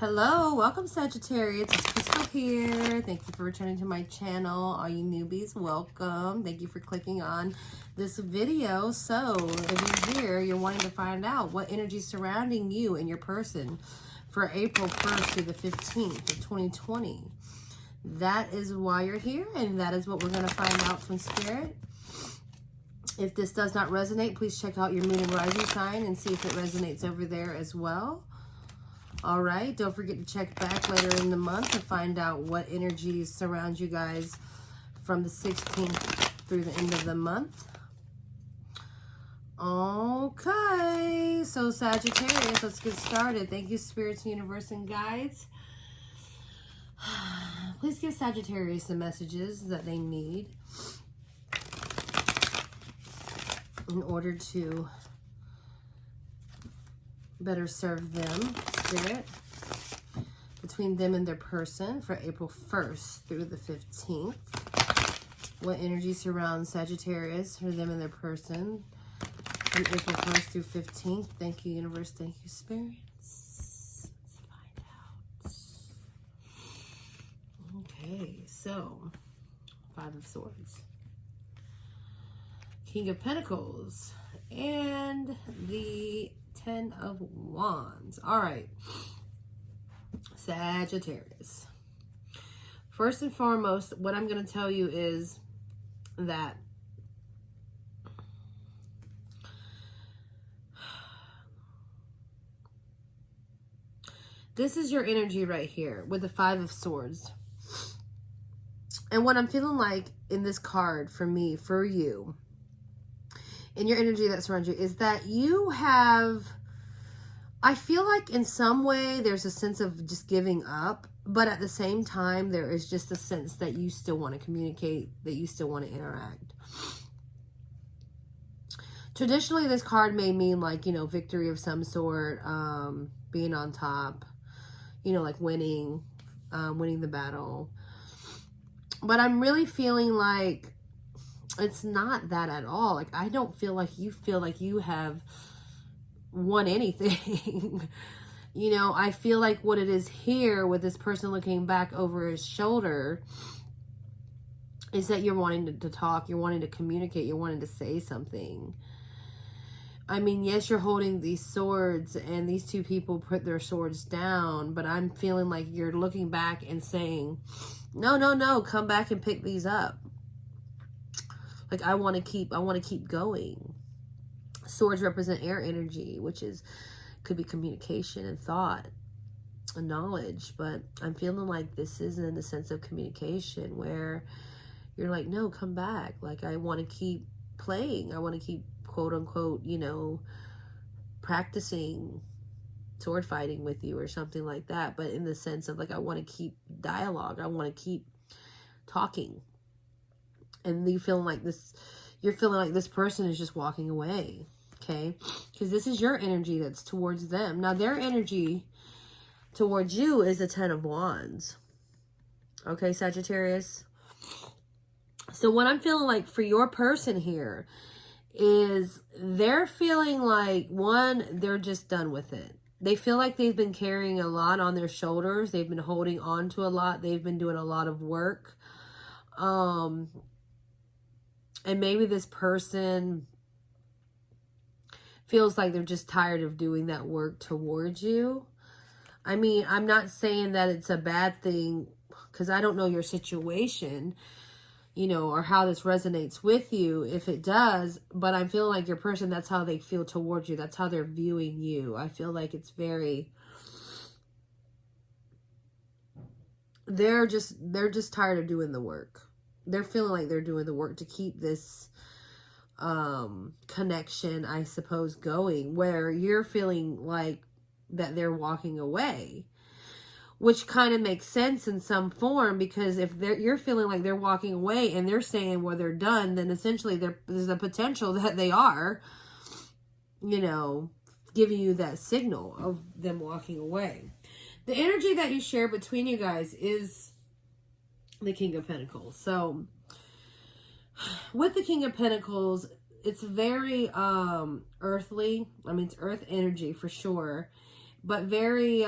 Hello, welcome Sagittarius. It's Crystal here. Thank you for returning to my channel. All you newbies, welcome. Thank you for clicking on this video. So, if you're here, you're wanting to find out what energy is surrounding you and your person for April 1st through the 15th of 2020. That is why you're here, and that is what we're going to find out from Spirit. If this does not resonate, please check out your moon and rising sign and see if it resonates over there as well. All right, don't forget to check back later in the month to find out what energies surround you guys from the 16th through the end of the month. Okay, so Sagittarius, let's get started. Thank you, Spirits, Universe, and Guides. Please give Sagittarius the messages that they need in order to better serve them, Spirit, between them and their person for April 1st through the 15th. What energy surrounds Sagittarius for them and their person from April 1st through 15th? Thank you, Universe. Thank you, Spirits. Let's find out. Okay, so Five of Swords, King of Pentacles, and the 10 of Wands. All right, Sagittarius. First and foremost, what I'm going to tell you is that this is your energy right here with the Five of Swords. And what I'm feeling like in this card for me, for you, in your energy that surrounds you, is that you have, I feel like in some way there's a sense of just giving up, but at the same time there is just a sense that you still want to communicate, that you still want to interact. Traditionally, this card may mean like, you know, victory of some sort, being on top, you know, like winning the battle. But I'm really feeling like it's not that at all. Like, I don't feel like you have won anything. You know, I feel like what it is here with this person looking back over his shoulder is that you're wanting to talk, you're wanting to communicate, you're wanting to say something. I mean, yes, you're holding these swords and these two people put their swords down, but I'm feeling like you're looking back and saying, no, come back and pick these up. Like, I want to keep going. Swords represent air energy, which could be communication and thought and knowledge. But I'm feeling like this is in a sense of communication where you're like, no, come back. Like, I want to keep playing. I want to keep, quote unquote, you know, practicing sword fighting with you or something like that. But in the sense of like, I want to keep dialogue. I want to keep talking. And you're feeling like this person is just walking away, okay? Because this is your energy that's towards them. Now, their energy towards you is the 10 of Wands, okay, Sagittarius? So what I'm feeling like for your person here is they're feeling like, one, they're just done with it. They feel like they've been carrying a lot on their shoulders. They've been holding on to a lot. They've been doing a lot of work. And maybe this person feels like they're just tired of doing that work towards you. I mean, I'm not saying that it's a bad thing because I don't know your situation, you know, or how this resonates with you, if it does. But I'm feeling like your person, that's how they feel towards you. That's how they're viewing you. I feel like it's very, they're just tired of doing the work. They're feeling like they're doing the work to keep this connection, I suppose, going, where you're feeling like that they're walking away, which kind of makes sense in some form, because if you're feeling like they're walking away and they're saying, well, they're done, then essentially there's a potential that they are, you know, giving you that signal of them walking away. The energy that you share between you guys is the King of Pentacles. So with the King of Pentacles, it's very earthly. I mean, it's earth energy for sure, but very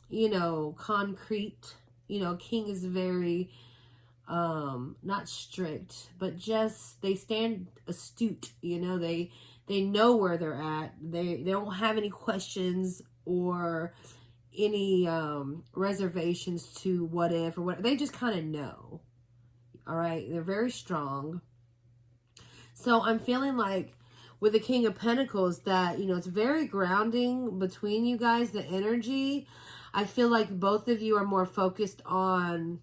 you know, concrete. You know, king is very, not strict, but just, they stand astute, you know, they know where they're at. They don't have any questions or any reservations to what if or what. They just kind of know. All right, they're very strong. So I'm feeling like with the King of Pentacles that, you know, it's very grounding between you guys, the energy. I feel like both of you are more focused on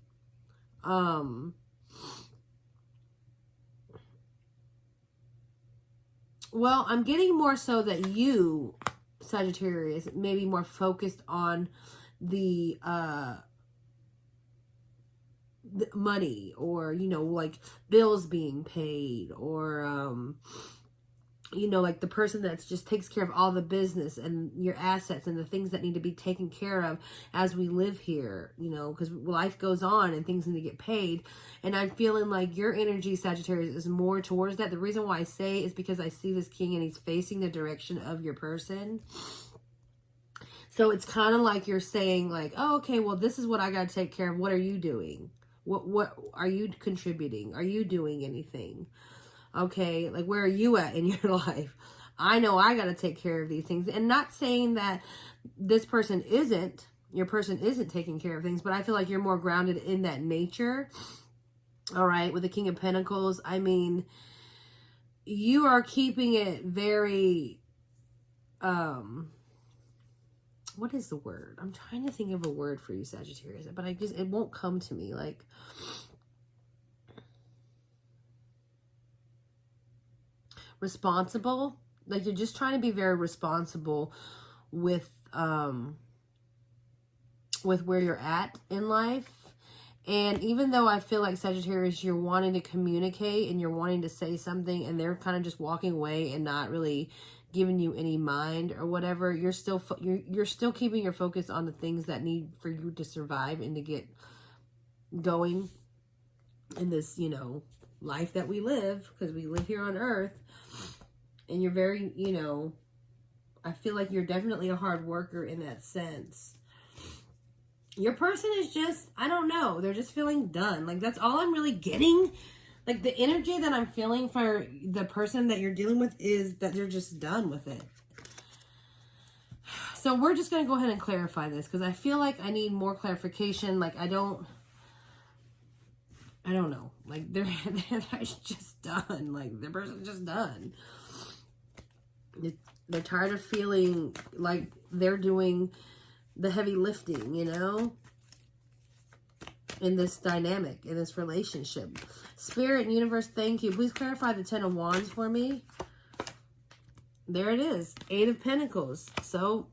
well, I'm getting more so that you, Sagittarius, may be more focused on the money, or, you know, like bills being paid, or you know, like the person that's just takes care of all the business and your assets and the things that need to be taken care of as we live here, you know, because life goes on and things need to get paid. And I'm feeling like your energy, Sagittarius, is more towards that. The reason why I say is because I see this king and he's facing the direction of your person. So it's kind of like you're saying like, oh, okay, well, this is what I got to take care of. What are you doing? What are you contributing? Are you doing anything? Okay, like where are you at in your life? I know I got to take care of these things. And not saying that this person isn't, your person isn't taking care of things, but I feel like you're more grounded in that nature. All right, with the King of Pentacles, I mean, you are keeping it very, what is the word? I'm trying to think of a word for you, Sagittarius, but it won't come to me. Like, responsible. Like, you're just trying to be very responsible with where you're at in life. And even though I feel like Sagittarius, you're wanting to communicate and you're wanting to say something and they're kind of just walking away and not really giving you any mind or whatever, you're still keeping your focus on the things that need for you to survive and to get going in this, you know, life that we live, because we live here on earth. And you're very, you know, I feel like you're definitely a hard worker in that sense. Your person is just, I don't know, they're just feeling done. Like, that's all I'm really getting. Like, the energy that I'm feeling for the person that you're dealing with is that they're just done with it. So we're just going to go ahead and clarify this, because I feel like I need more clarification. Like, I don't know. Like, they're just done. Like, the person's just done. They're tired of feeling like they're doing the heavy lifting, you know, in this dynamic, in this relationship. Spirit and universe, thank you. Please clarify the 10 of Wands for me. There it is. 8 of Pentacles. So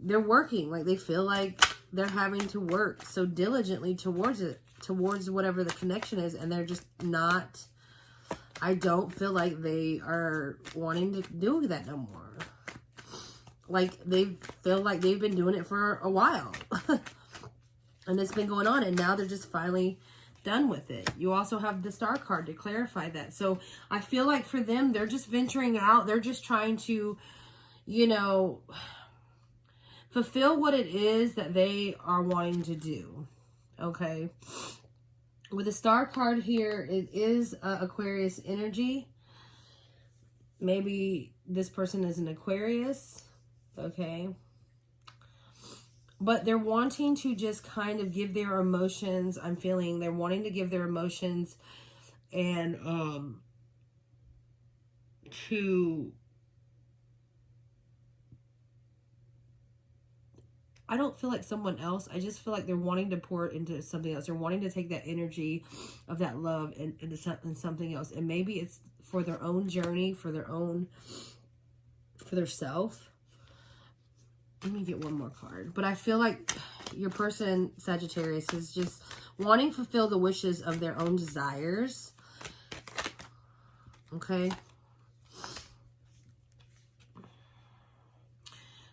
they're working. Like, they feel like they're having to work so diligently towards it, towards whatever the connection is, and they're just not, I don't feel like they are wanting to do that no more. Like, they feel like they've been doing it for a while. And it's been going on, and now they're just finally done with it. You also have the Star card to clarify that. So I feel like for them, they're just venturing out. They're just trying to, you know, fulfill what it is that they are wanting to do. Okay. With the Star card here, it is Aquarius energy. Maybe this person is an Aquarius. Okay. But they're wanting to just kind of give their emotions. I'm feeling they're wanting to give their emotions and to, I don't feel like someone else. I just feel like they're wanting to pour it into something else. They're wanting to take that energy of that love and into something else. And maybe it's for their own journey, for their self. Let me get one more card. But I feel like your person, Sagittarius, is just wanting to fulfill the wishes of their own desires. Okay.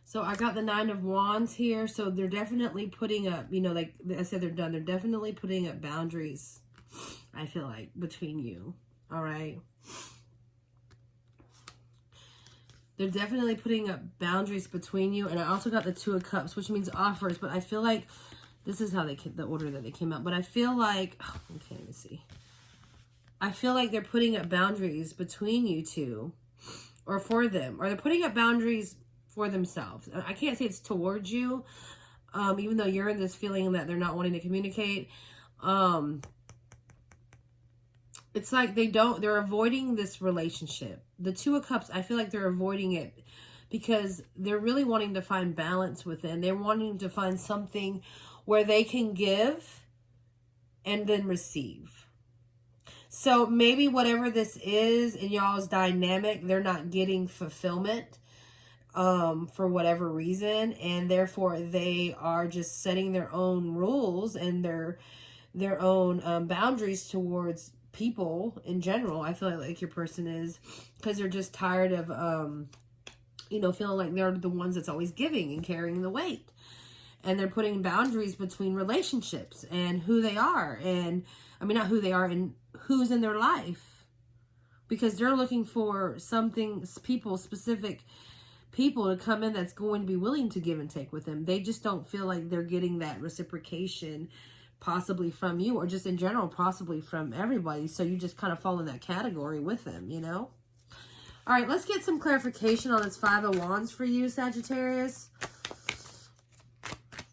So I got the 9 of Wands here. So they're definitely putting up, you know, like I said, they're done. They're definitely putting up boundaries, I feel like, between you. All right. They're definitely putting up boundaries between you. And I also got the Two of Cups, which means offers. But I feel like this is how the order that they came out. But I feel like, okay, let me see. I feel like they're putting up boundaries between you two, or for them, or they're putting up boundaries for themselves. I can't say it's towards you, even though you're in this feeling that they're not wanting to communicate. It's like they're avoiding this relationship. The Two of Cups, I feel like they're avoiding it because they're really wanting to find balance within. They're wanting to find something where they can give and then receive. So maybe whatever this is in y'all's dynamic, they're not getting fulfillment for whatever reason, and therefore they are just setting their own rules and their own boundaries towards people in general. I feel like your person is, because they're just tired of feeling like they're the ones that's always giving and carrying the weight, and they're putting boundaries between relationships and who they are, and not who they are and who's in their life, because they're looking for specific people to come in that's going to be willing to give and take with them. They just don't feel like they're getting that reciprocation, possibly from you, or just in general, possibly from everybody. So you just kind of fall in that category with them, All right, let's get some clarification on this Five of Wands for you, Sagittarius.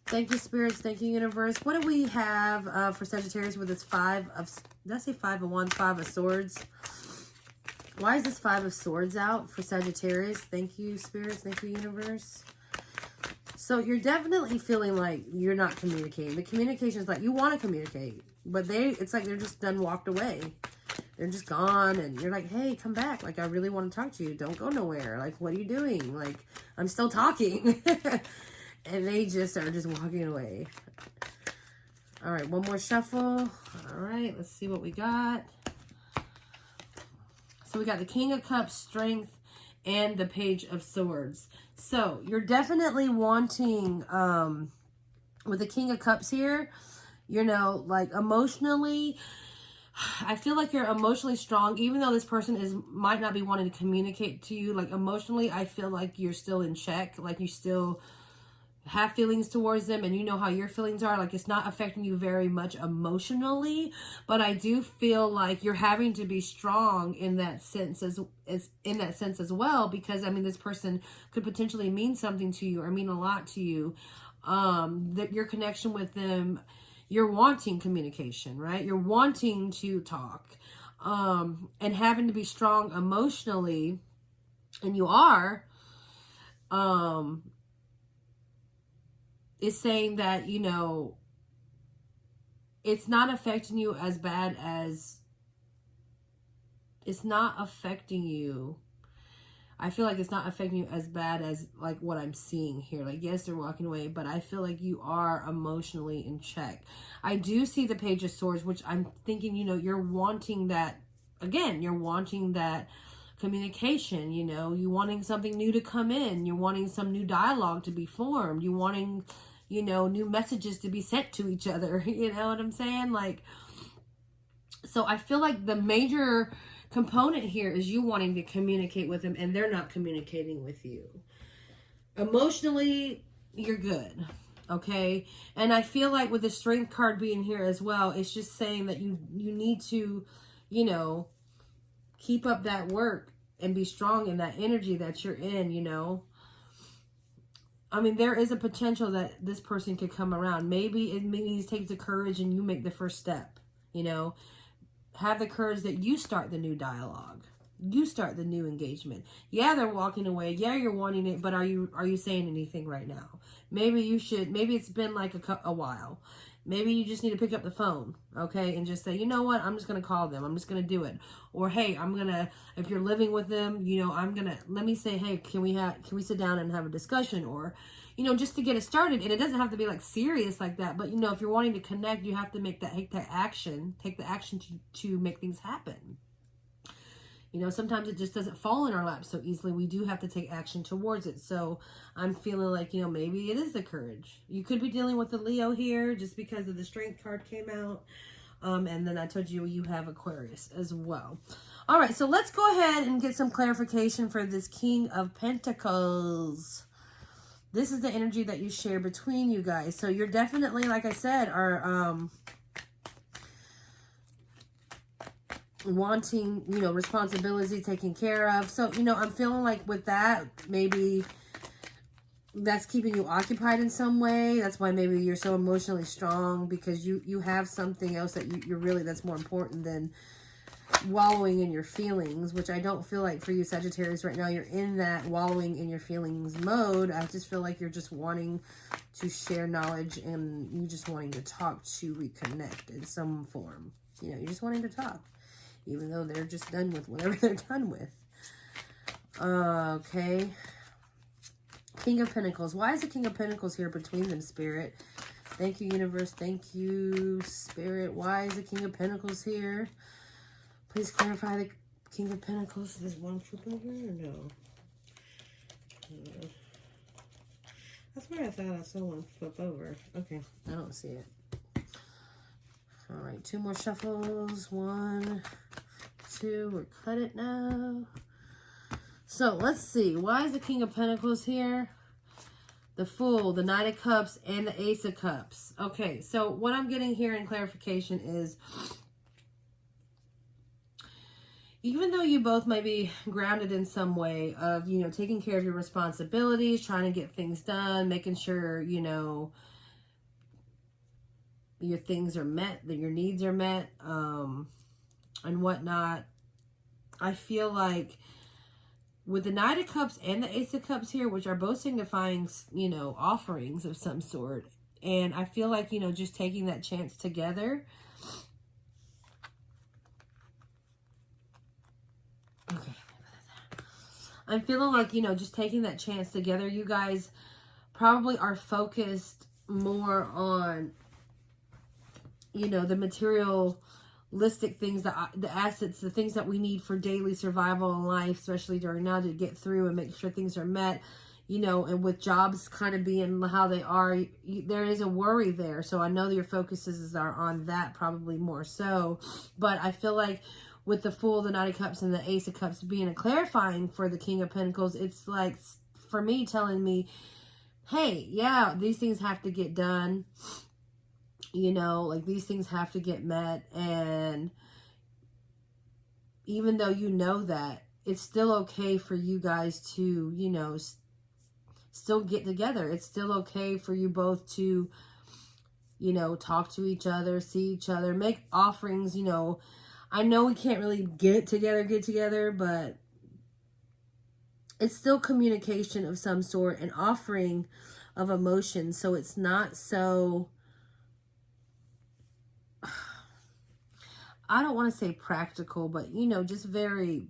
Thank you, spirits. Thank you, universe. What do we have for Sagittarius with this did I say Five of Wands, Five of Swords? Why is this Five of Swords out for Sagittarius? Thank you, spirits. Thank you, universe. So you're definitely feeling like you're not communicating. The communication is like you want to communicate, but it's like they're just done walked away. They're just gone, and you're like, hey, come back. Like, I really want to talk to you. Don't go nowhere. Like, what are you doing? Like, I'm still talking. And they just are just walking away. All right, one more shuffle. All right, let's see what we got. So we got the King of Cups, Strength, and the Page of Swords. So you're definitely wanting, with the King of Cups here, like emotionally, I feel like you're emotionally strong, even though this person might not be wanting to communicate to you. Like emotionally, I feel like you're still in check. Like you still have feelings towards them, and you know how your feelings are. Like it's not affecting you very much emotionally, but I do feel like you're having to be strong in that sense as well, because this person could potentially mean something to you or mean a lot to you. That your connection with them, you're wanting communication, right? You're wanting to talk, and having to be strong emotionally, and you are, is saying that, it's not affecting you as bad as, it's not affecting you. I feel like it's not affecting you as bad as like what I'm seeing here. Like, yes, they're walking away, but I feel like you are emotionally in check. I do see the Page of Swords, which I'm thinking, you're wanting that, again, you're wanting that communication, you wanting something new to come in. You're wanting some new dialogue to be formed. You wanting, new messages to be sent to each other. You know what I'm saying? Like, so I feel like the major component here is you wanting to communicate with them, and they're not communicating with you. Emotionally, you're good. Okay. And I feel like with the Strength card being here as well, it's just saying that you need to, keep up that work and be strong in that energy that you're in, there is a potential that this person could come around. Maybe it takes the courage and you make the first step, have the courage that you start the new dialogue. You start the new engagement. Yeah, they're walking away. Yeah, you're wanting it, but are you saying anything right now? Maybe it's been like a while. Maybe you just need to pick up the phone, okay, and just say, you know what, I'm just going to call them. I'm just going to do it. Or, hey, if you're living with them, let me say, hey, can we sit down and have a discussion? Or, just to get it started. And it doesn't have to be like serious like that. But, if you're wanting to connect, you have to take the action to make things happen. Sometimes it just doesn't fall in our lap so easily. We do have to take action towards it. So I'm feeling like, maybe it is the courage. You could be dealing with the Leo here just because of the Strength card came out. And then I told you have Aquarius as well. All right, so let's go ahead and get some clarification for this King of Pentacles. This is the energy that you share between you guys. So you're definitely, like I said, are wanting, you know, responsibility taken care of. So, you know, I'm feeling like with that, maybe that's keeping you occupied in some way. That's why maybe you're so emotionally strong, because you have something else that you're really, that's more important than wallowing in your feelings, which I don't feel like for you, Sagittarius, right now. You're in that wallowing in your feelings mode. I just feel like you're just wanting to share knowledge, and you just wanting to talk, to reconnect in some form. You know, you're just wanting to talk, even though they're just done with whatever they're done with. Okay. King of Pentacles. Why is the King of Pentacles here between them, Spirit? Thank you, Universe. Thank you, Spirit. Why is the King of Pentacles here? Please clarify the King of Pentacles. Is one flip over or no? That's where I thought I saw one flip over. Okay, I don't see it. All right, 2 more shuffles. 1, 2. We're cut it now. So let's see. Why is the King of Pentacles here? The Fool, the Knight of Cups, and the Ace of Cups. Okay, so what I'm getting here in clarification is, even though you both may be grounded in some way of, you know, taking care of your responsibilities, trying to get things done, making sure, you know, your things are met, that your needs are met, and whatnot, I feel like with the Knight of Cups and the Ace of Cups here, which are both signifying, you know, offerings of some sort, and I feel like, you know, just taking that chance together. Okay. I'm feeling like, you know, just taking that chance together, you guys probably are focused more on, you know, the materialistic things, the assets, the things that we need for daily survival in life, especially during now, to get through and make sure things are met, you know, and with jobs kind of being how they are, there is a worry there. So I know that your focuses are on that probably more so, but I feel like with the Fool, the Knight of Cups, and the Ace of Cups being a clarifying for the King of Pentacles, it's like, for me, telling me, hey, yeah, these things have to get done. You know, like, these things have to get met. And even though you know that, it's still okay for you guys to, you know, still get together. It's still okay for you both to, you know, talk to each other, see each other, make offerings, you know. I know we can't really get together, but it's still communication of some sort, an offering of emotion. So it's not so, I don't want to say practical, but, you know, just very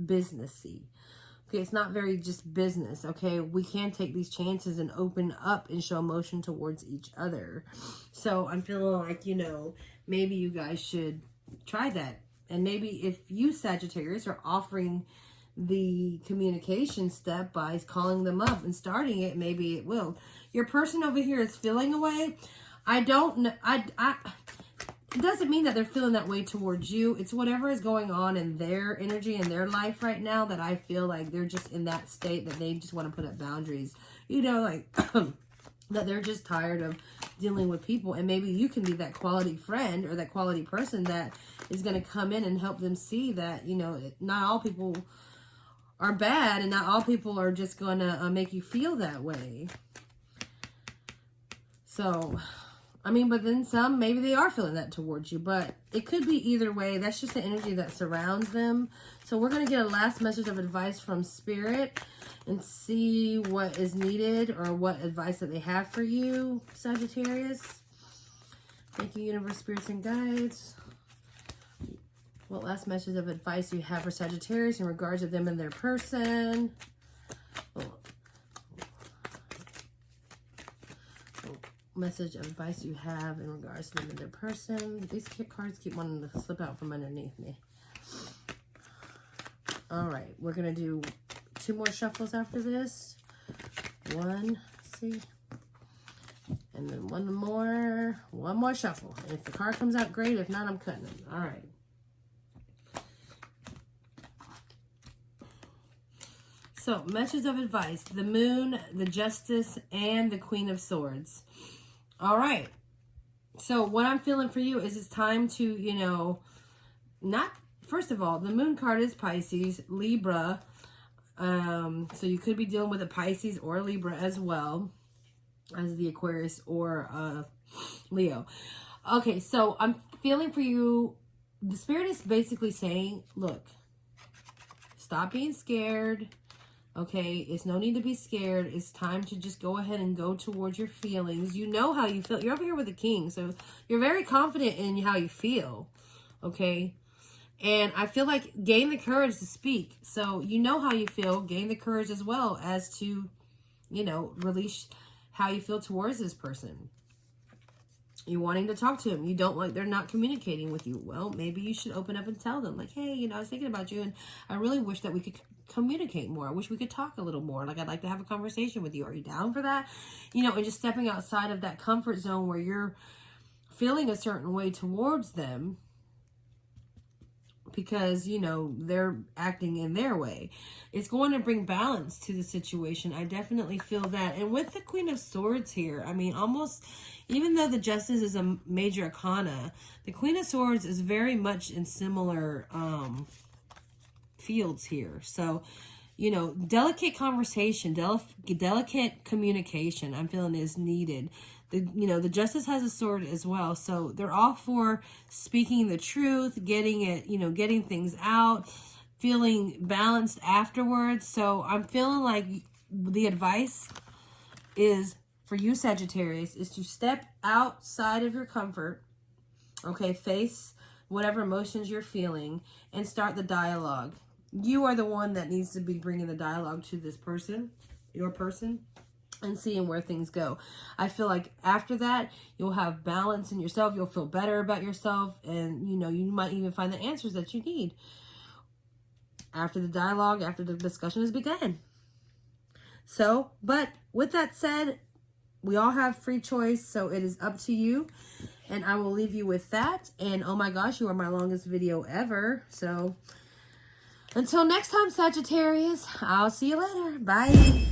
businessy. Okay, it's not very just business, okay? We can take these chances and open up and show emotion towards each other. So I'm feeling like, you know, maybe you guys should try that. And maybe if you, Sagittarius, are offering the communication step by calling them up and starting it, maybe it will. Your person over here is feeling away. I don't know. It doesn't mean that they're feeling that way towards you. It's whatever is going on in their energy, in their life right now, that I feel like they're just in that state that they just want to put up boundaries. You know, like that they're just tired of dealing with people. And maybe you can be that quality friend or that quality person that is going to come in and help them see that, you know, not all people are bad, and not all people are just going to make you feel that way. So, I mean, but then some, maybe they are feeling that towards you, but it could be either way. That's just the energy that surrounds them. So we're going to get a last message of advice from Spirit and see what is needed, or what advice that they have for you, Sagittarius. Thank you, Universe, Spirits, and Guides. What last message of advice you have for Sagittarius in regards to them and their person? Message of advice you have in regards to them and their person. These cards keep wanting to slip out from underneath me. All right, we're going to do 2 more shuffles after this. 1, see, and then one more shuffle. And if the card comes out, great. If not, I'm cutting it. All right. So, message of advice. The Moon, the Justice, and the Queen of Swords. All right. So, what I'm feeling for you is it's time to, you know, not... First of all, the Moon card is Pisces, Libra. So you could be dealing with a Pisces or a Libra as well as the Aquarius or Leo. Okay, so I'm feeling for you. The Spirit is basically saying, look, stop being scared. Okay, it's no need to be scared. It's time to just go ahead and go towards your feelings. You know how you feel. You're over here with the King, so you're very confident in how you feel. Okay. And I feel like gain the courage to speak. So you know how you feel. Gain the courage as well as to, you know, release how you feel towards this person. You're wanting to talk to him. You don't like, they're not communicating with you. Well, maybe you should open up and tell them, like, hey, you know, I was thinking about you and I really wish that we could communicate more. I wish we could talk a little more. Like, I'd like to have a conversation with you. Are you down for that? You know, and just stepping outside of that comfort zone where you're feeling a certain way towards them, because, you know, they're acting in their way. It's going to bring balance to the situation. I definitely feel that. And with the Queen of Swords here, I mean, almost, even though the Justice is a major arcana, the Queen of Swords is very much in similar fields here. So, you know, delicate conversation, delicate communication, I'm feeling is needed. You know, the Justice has a sword as well. So they're all for speaking the truth, getting it, you know, getting things out, feeling balanced afterwards. So I'm feeling like the advice is for you, Sagittarius, is to step outside of your comfort. Okay, face whatever emotions you're feeling and start the dialogue. You are the one that needs to be bringing the dialogue to this person, your person, and seeing where things go. I feel like after that, you'll have balance in yourself. You'll feel better about yourself. And, you know, you might even find the answers that you need after the dialogue, after the discussion has begun. So, but with that said, we all have free choice. So it is up to you. And I will leave you with that. And oh my gosh, you are my longest video ever. So until next time, Sagittarius, I'll see you later. Bye.